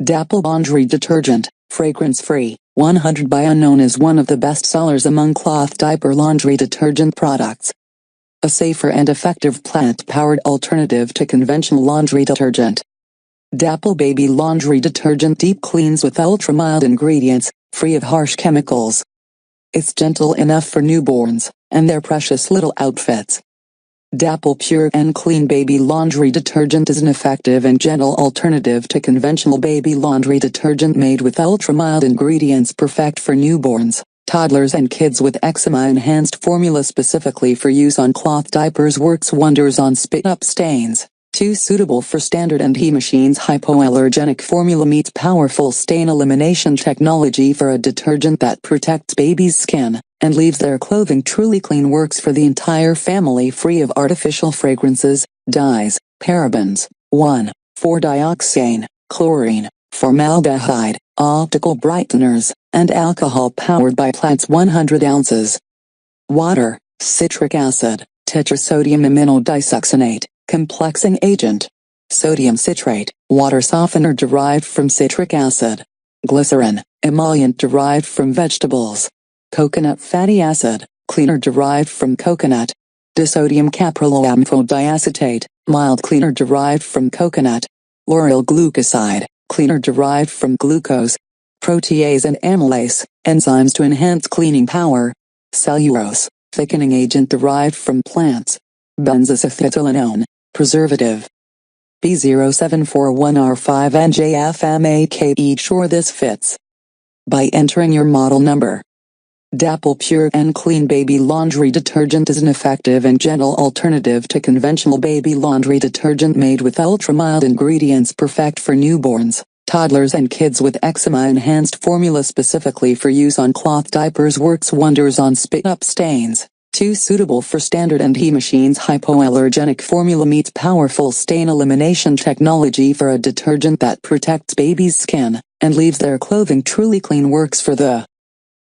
Dapple Laundry Detergent, fragrance-free, 100 by Unknown is one of the best sellers among cloth diaper laundry detergent products. A safer and effective plant-powered alternative to conventional laundry detergent. Dapple Baby Laundry Detergent deep cleans with ultra-mild ingredients, free of harsh chemicals. It's gentle enough for newborns, and their precious little outfits. Dapple Pure and Clean Baby Laundry Detergent is an effective and gentle alternative to conventional baby laundry detergent made with ultra-mild ingredients perfect for newborns, toddlers and kids with eczema. Enhanced formula specifically for use on cloth diapers works wonders on spit-up stains. Too suitable for standard and he machines. Hypoallergenic formula meets powerful stain elimination technology for a detergent that protects baby's skin and leaves their clothing truly clean. Works for the entire family, free of artificial fragrances, dyes, parabens, 1,4-dioxane, chlorine, formaldehyde, optical brighteners, and alcohol. Powered by plants. 100 ounces. Water, citric acid, tetrasodium iminodisuccinate, complexing agent. Sodium citrate, water softener derived from citric acid. Glycerin, emollient derived from vegetables. Coconut fatty acid, cleaner derived from coconut. Disodium capryloamphodiacetate, mild cleaner derived from coconut. Lauryl glucoside, cleaner derived from glucose. Protease and amylase, enzymes to enhance cleaning power. Cellulose, thickening agent derived from plants. Benzisothiazolinone, preservative. B0741R5NJFMAKE. Sure this fits. By entering your model number. Dapple Pure and Clean Baby Laundry Detergent is an effective and gentle alternative to conventional baby laundry detergent made with ultra-mild ingredients perfect for newborns, toddlers and kids with eczema. Enhanced formula specifically for use on cloth diapers works wonders on spit-up stains. Too suitable for standard and he machines. Hypoallergenic formula meets powerful stain elimination technology for a detergent that protects baby's skin and leaves their clothing truly clean. Works for the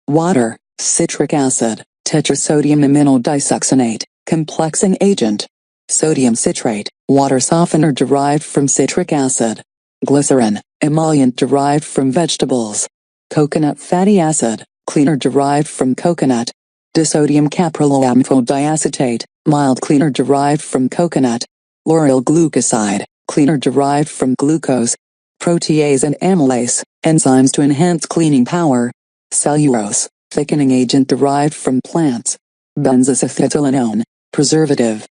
water, citric acid, tetrasodium iminodisuccinate, complexing agent. Sodium citrate, water softener derived from citric acid. Glycerin, emollient derived from vegetables. Coconut fatty acid, cleaner derived from coconut. Disodium capryloamphodiacetate, mild cleaner derived from coconut. Lauryl glucoside, cleaner derived from glucose. Protease and amylase, enzymes to enhance cleaning power. Cellulose, thickening agent derived from plants. Benzisothiazolinone, preservative.